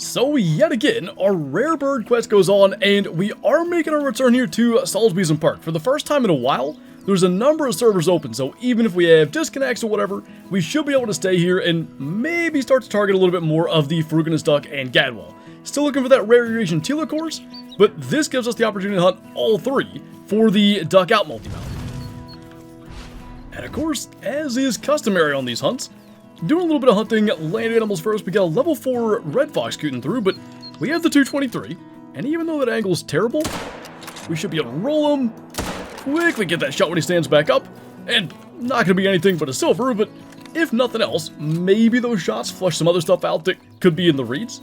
So yet again, our rare bird quest goes on, and we are making our return here to Salzwiesen Park. For the first time in a while, there's a number of servers open, so even if we have disconnects or whatever, we should be able to stay here and maybe start to target a little bit more of the Fruginus duck and Gadwall. Still looking for that rare irrigation teal, of course, but this gives us the opportunity to hunt all three for the duck out multimount. And of course, as is customary on these hunts, doing a little bit of hunting land animals first. We got a level 4 red fox scooting through, but we have the 223, and even though that angle's terrible, we should be able to roll him, quickly get that shot when he stands back up, and not going to be anything but a silver, but if nothing else, maybe those shots flush some other stuff out that could be in the reeds.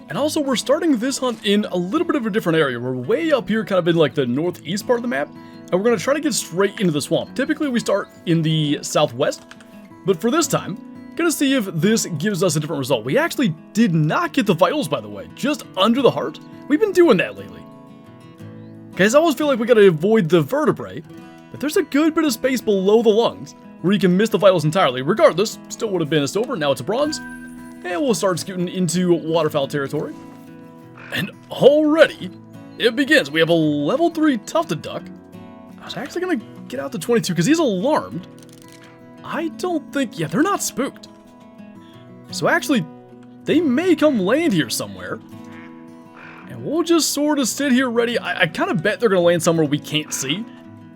And also, we're starting this hunt in a little bit of a different area. We're way up here, kind of in like the northeast part of the map, and we're going to try to get straight into the swamp. Typically, we start in the southwest, but for this time, gonna see if this gives us a different result. We actually did not get the vitals, by the way, just under the heart. We've been doing that lately. Guys, I always feel like we gotta avoid the vertebrae, but there's a good bit of space below the lungs where you can miss the vitals entirely. Regardless, still would have been a silver, now it's a bronze. And we'll start scooting into waterfowl territory. And already, it begins. We have a level 3 tufted duck. I was actually gonna get out to 22 because he's alarmed. I don't think, yeah, they're not spooked. So actually, they may come land here somewhere. And we'll just sort of sit here ready. I kind of bet they're going to land somewhere we can't see.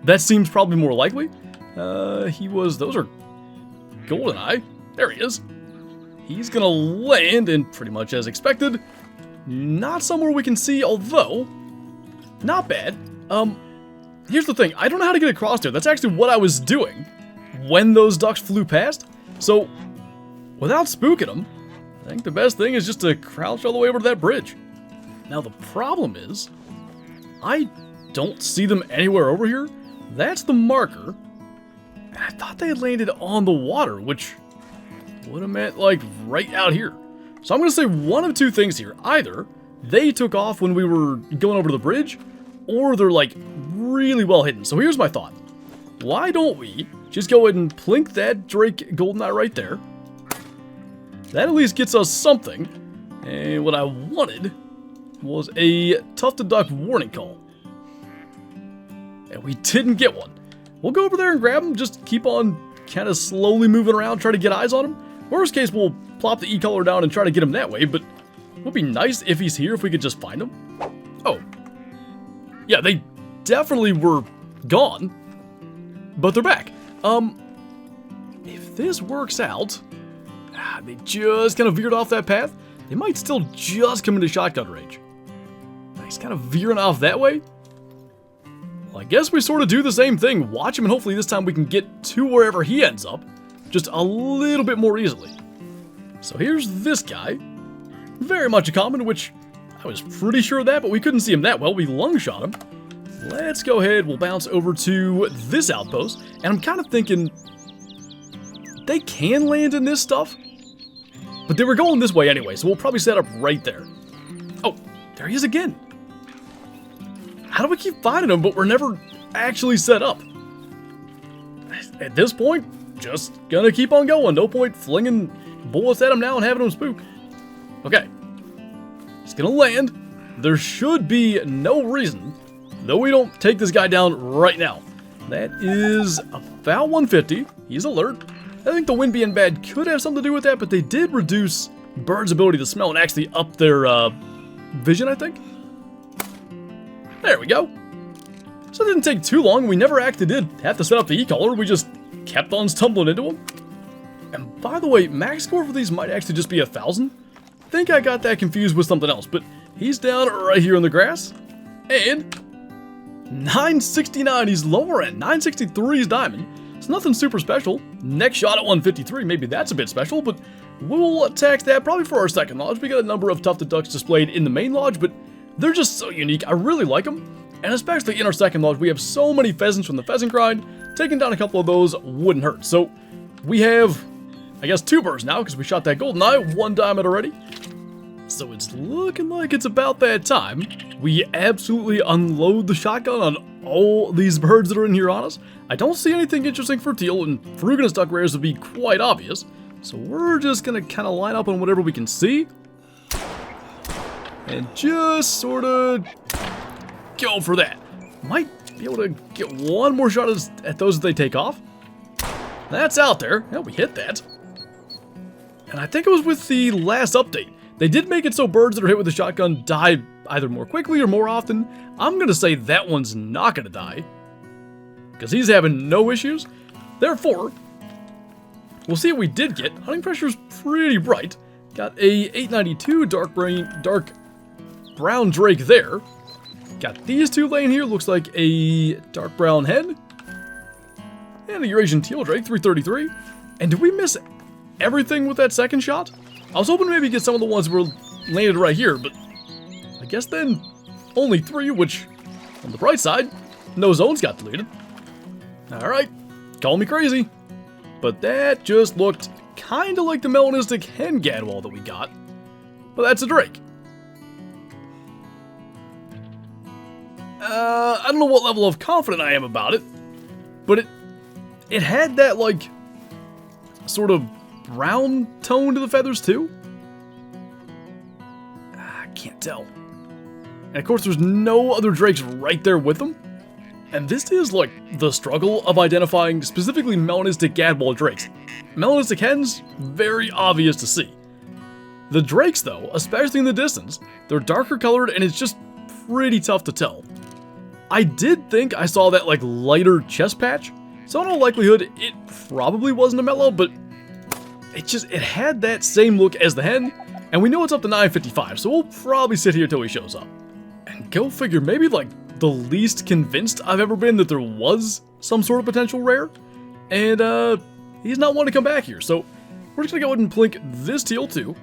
That seems probably more likely. Those are goldeneye. There he is. He's going to land, and pretty much as expected, not somewhere we can see, although, not bad. Here's the thing, I don't know how to get across there. That's actually what I was doing when those ducks flew past. So, without spooking them, I think the best thing is just to crouch all the way over to that bridge. Now the problem is, I don't see them anywhere over here. That's the marker. And I thought they had landed on the water, which would have meant like right out here. So I'm going to say one of two things here. Either they took off when we were going over the bridge, or they're like really well hidden. So here's my thought. Why don't we just go ahead and plink that Drake goldeneye right there? That at least gets us something. And what I wanted was a tufted duck warning call. And we didn't get one. We'll go over there and grab him. Just keep on kind of slowly moving around, try to get eyes on him. Worst case, we'll plop the E-collar down and try to get him that way. But it would be nice if he's here, if we could just find him. Oh. Yeah, they definitely were gone. But they're back. If this works out, they just kind of veered off that path. They might still just come into shotgun range. He's kind of veering off that way. Well, I guess we sort of do the same thing. Watch him, and hopefully this time we can get to wherever he ends up just a little bit more easily. So here's this guy. Very much a common, which I was pretty sure of that, but we couldn't see him that well. We lung shot him. Let's go ahead, we'll bounce over to this outpost, and I'm kind of thinking they can land in this stuff, but they were going this way anyway, so we'll probably set up right there. Oh, there he is again. How do we keep finding him, but we're never actually set up? At this point, just gonna keep on going. No point flinging bullets at him now and having him spook. Okay, he's gonna land. There should be no reason though we don't take this guy down right now. That is about 150. He's alert. I think the wind being bad could have something to do with that, but they did reduce birds' ability to smell and actually up their vision, I think. There we go. So it didn't take too long. We never actually did have to set up the E-collar. We just kept on stumbling into him. And by the way, max score for these might actually just be 1,000. I think I got that confused with something else, but he's down right here in the grass. And 969, he's lower end. 963 is diamond. It's nothing super special. Next shot at 153, maybe that's a bit special, but we'll attack that probably for our second lodge. We got a number of tufted ducks displayed in the main lodge, but they're just so unique. I really like them. And especially in our second lodge, we have so many pheasants from the pheasant grind. Taking down a couple of those wouldn't hurt. So we have, I guess, 2 birds now because we shot that goldeneye, 1 diamond already. So it's looking like it's about that time. We absolutely unload the shotgun on all these birds that are in here on us. I don't see anything interesting for teal, and Fruginus duck rares would be quite obvious. So we're just gonna kind of line up on whatever we can see. and just sort of go for that. Might be able to get one more shot at those as they take off. That's out there. Yeah, we hit that. And I think it was with the last update. They did make it so birds that are hit with a shotgun die either more quickly or more often. I'm going to say that one's not going to die, because he's having no issues. Therefore, we'll see what we did get. Hunting pressure's pretty bright. Got a 892 dark brown drake there. Got these two laying here. Looks like a dark brown hen. And a Eurasian teal drake, 333. And did we miss everything with that second shot? I was hoping to maybe get some of the ones that were landed right here, but I guess then only 3, which, on the bright side, no zones got deleted. Alright, call me crazy. But that just looked kind of like the melanistic hen Gadwall that we got. But that's a drake. I don't know what level of confident I am about it, but it had that, like, sort of brown tone to the feathers, too. I can't tell. And, of course, there's no other drakes right there with them. And this is, like, the struggle of identifying specifically melanistic Gadwall drakes. Melanistic hens, very obvious to see. The drakes, though, especially in the distance, they're darker colored, and it's just pretty tough to tell. I did think I saw that, like, lighter chest patch, so in all likelihood, it probably wasn't a mellow, but it had that same look as the hen, and we know it's up to 955, so we'll probably sit here till he shows up. And go figure, maybe, like, the least convinced I've ever been that there was some sort of potential rare, and, he's not wanting to come back here, so we're just gonna go ahead and plink this teal, too,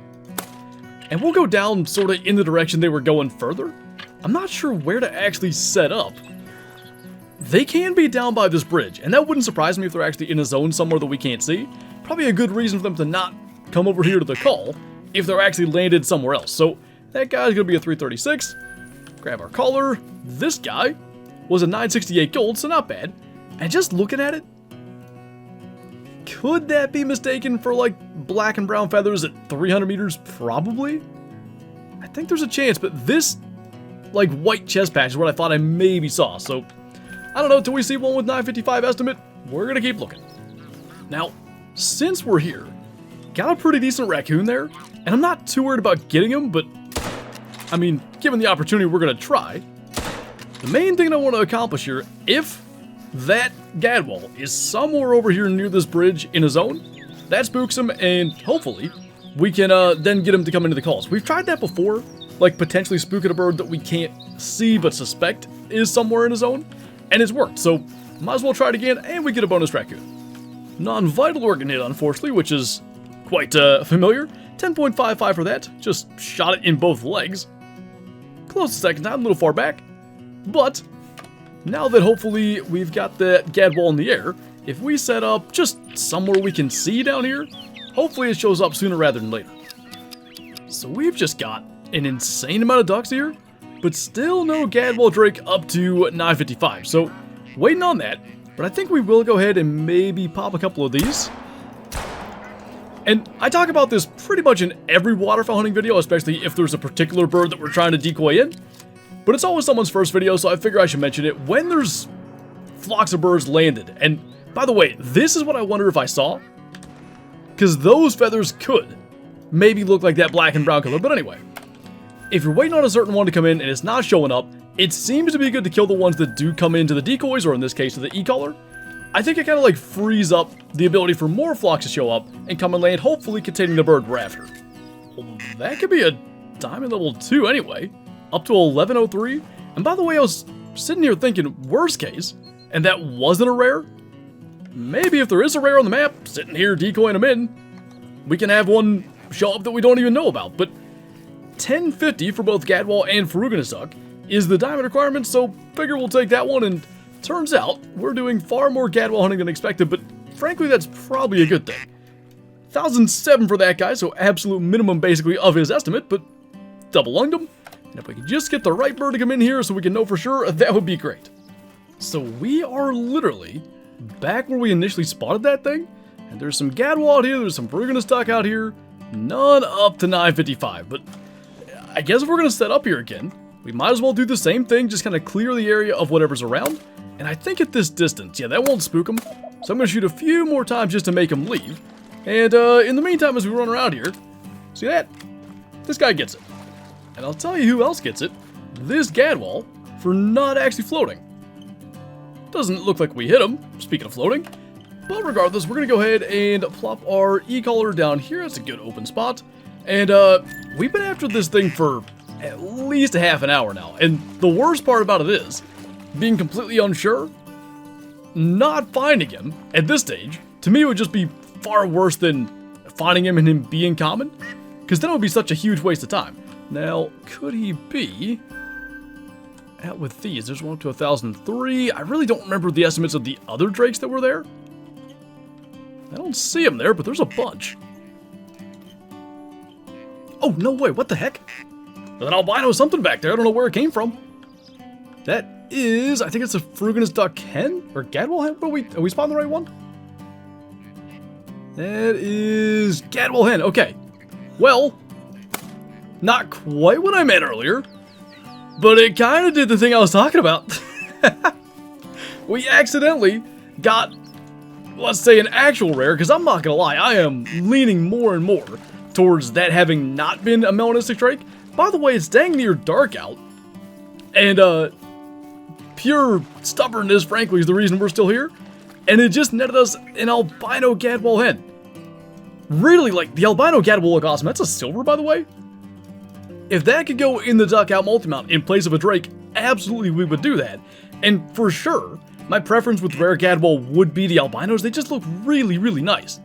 and we'll go down sort of in the direction they were going further. I'm not sure where to actually set up. They can be down by this bridge, and that wouldn't surprise me if they're actually in a zone somewhere that we can't see. Probably a good reason for them to not come over here to the call if they're actually landed somewhere else. So that guy's gonna be a 336. Grab our collar. This guy was a 968 gold, so not bad. And just looking at it, could that be mistaken for like black and brown feathers at 300 meters? Probably. I think there's a chance, but this like white chest patch is what I thought I maybe saw. So I don't know, till we see one with 955 estimate, we're gonna keep looking. Now, since we're here, got a pretty decent raccoon there, and I'm not too worried about getting him, but I mean, given the opportunity, we're gonna try. The main thing I want to accomplish here, if that Gadwall is somewhere over here near this bridge in a zone, that spooks him, and hopefully we can then get him to come into the calls. We've tried that before, like potentially spooking a bird that we can't see but suspect is somewhere in a zone, and it's worked, so might as well try it again, and we get a bonus raccoon. Non-vital organ hit, unfortunately, which is quite familiar. 10.55 for that, just shot it in both legs. Close the second time, a little far back, but now that hopefully we've got that Gadwall in the air, if we set up just somewhere we can see down here, hopefully it shows up sooner rather than later. So we've just got an insane amount of ducks here, but still no Gadwall drake up to 955, so waiting on that, but I think we will go ahead and maybe pop a couple of these. And I talk about this pretty much in every waterfowl hunting video, especially if there's a particular bird that we're trying to decoy in, but it's always someone's first video, so I figure I should mention it when there's flocks of birds landed. And by the way, this is what I wonder if I saw, because those feathers could maybe look like that black and brown color, but anyway. If you're waiting on a certain one to come in and it's not showing up, it seems to be good to kill the ones that do come into the decoys, or in this case, to the e-collar. I think it kind of like frees up the ability for more flocks to show up and come and land, hopefully containing the bird we're after. Well, that could be a diamond level 2 anyway, up to 1103. And by the way, I was sitting here thinking, worst case, and that wasn't a rare, maybe if there is a rare on the map, sitting here decoying them in, we can have one show up that we don't even know about. But 1050 for both Gadwall and Ferruginous is the diamond requirement, so figure we'll take that one, and turns out we're doing far more Gadwall hunting than expected, but frankly that's probably a good thing. 1007 for that guy, so absolute minimum basically of his estimate, but double lunged him, and if we could just get the right bird to come in here so we can know for sure, that would be great. So we are literally back where we initially spotted that thing, and there's some Gadwall out here, there's some Ferruginous out here, none up to 955, but I guess if we're going to set up here again, we might as well do the same thing, just kind of clear the area of whatever's around. And I think at this distance, yeah, that won't spook them. So I'm going to shoot a few more times just to make them leave. And in the meantime, as we run around here, see that? This guy gets it. And I'll tell you who else gets it. This Gadwall, for not actually floating. Doesn't look like we hit him, speaking of floating. But regardless, we're going to go ahead and plop our e-collar down here. That's a good open spot. And we've been after this thing for at least a half an hour now. And the worst part about it is, being completely unsure, not finding him at this stage, to me would just be far worse than finding him and him being common. Because then it would be such a huge waste of time. Now, could he be out with these? There's one up to 1,003. I really don't remember the estimates of the other drakes that were there. I don't see them there, but there's a bunch. Oh, no way. What the heck? There's an albino something back there. I don't know where it came from. That is, I think it's a Fruginous duck hen? Or Gadwall hen? Are we spotting the right one? That is Gadwall hen. Okay. Well, not quite what I meant earlier, but it kind of did the thing I was talking about. We accidentally got, let's say, an actual rare, because I'm not going to lie, I am leaning more and more towards that having not been a melanistic drake. By the way, it's dang near dark out, and pure stubbornness, frankly, is the reason we're still here, and it just netted us an albino Gadwall hen. Really, like, the albino Gadwall look awesome. That's a silver, by the way. If that could go in the duck out multimount in place of a drake, absolutely we would do that. And for sure, my preference with rare Gadwall would be the albinos. They just look really, really nice.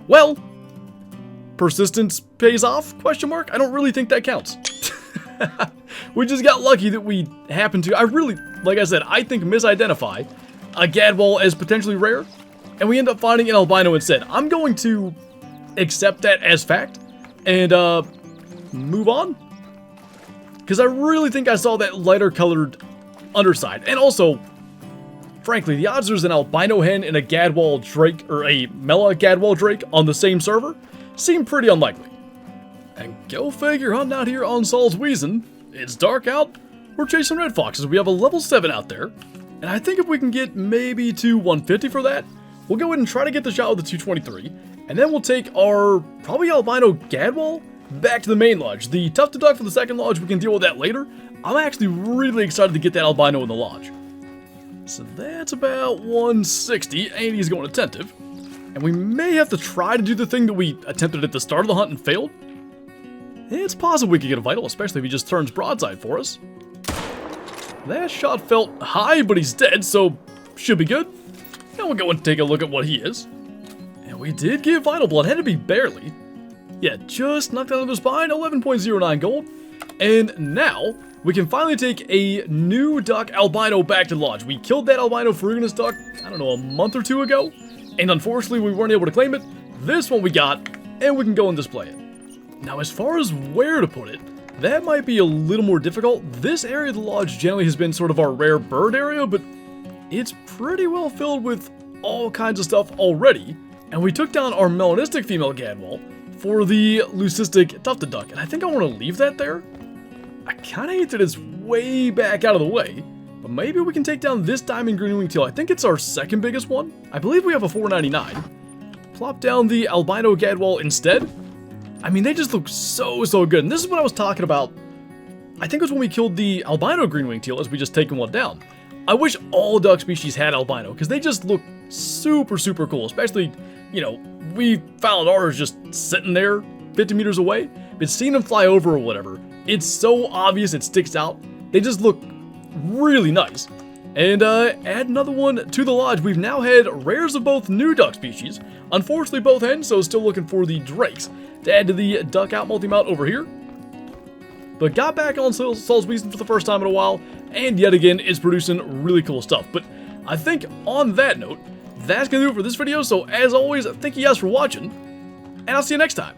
Well, persistence pays off, question mark? I don't really think that counts. We just got lucky that we happened to, like I said, I think misidentify a Gadwall as potentially rare, and we end up finding an albino instead. I'm going to accept that as fact, and move on. Because I really think I saw that lighter colored underside. And also, frankly, the odds there's an albino hen and a Gadwall drake, or a Mela Gadwall drake on the same server, seem pretty unlikely. And go figure, hunting out here on Salzwiesen. It's dark out. We're chasing red foxes. We have a level 7 out there. And I think if we can get maybe to 150 for that, we'll go ahead and try to get the shot with the 223. And then we'll take our probably albino Gadwall back to the main lodge. The tufted duck for the second lodge, we can deal with that later. I'm actually really excited to get that albino in the lodge. So that's about 160, and he's going attentive. And we may have to try to do the thing that we attempted at the start of the hunt and failed. It's possible we could get a vital, especially if he just turns broadside for us. That shot felt high, but he's dead, so should be good. And we'll go and take a look at what he is. And we did get vital blood, had to be barely. Yeah, just knocked out of the spine, 11.09 gold. And now, we can finally take a new duck albino back to the lodge. We killed that albino Fruginous duck, I don't know, a month or two ago. And unfortunately, we weren't able to claim it. This one we got, and we can go and display it. Now, as far as where to put it, that might be a little more difficult. This area of the lodge generally has been sort of our rare bird area, but it's pretty well filled with all kinds of stuff already. And we took down our melanistic female Gadwall for the leucistic tufted duck, and I think I want to leave that there. I kind of hate that it's way back out of the way, but maybe we can take down this diamond green wing teal. I think it's our second biggest one. I believe we have a 499. Plop down the albino Gadwall instead. I mean, they just look so good, and this is what I was talking about. I think it was when we killed the albino green wing teal as we just taken one down. I wish all duck species had albino, because they just look super cool, especially, you know, we found ours just sitting there 50 meters away, but seeing them fly over or whatever, it's so obvious it sticks out. They just look really nice. And add another one to the lodge. We've now had rares of both new duck species. Unfortunately, both hens, so still looking for the drakes to add to the duck out multi-mount over here. But got back on Salzwiesen for the first time in a while, and yet again is producing really cool stuff. But I think on that note, that's going to do it for this video. So as always, thank you guys for watching, and I'll see you next time.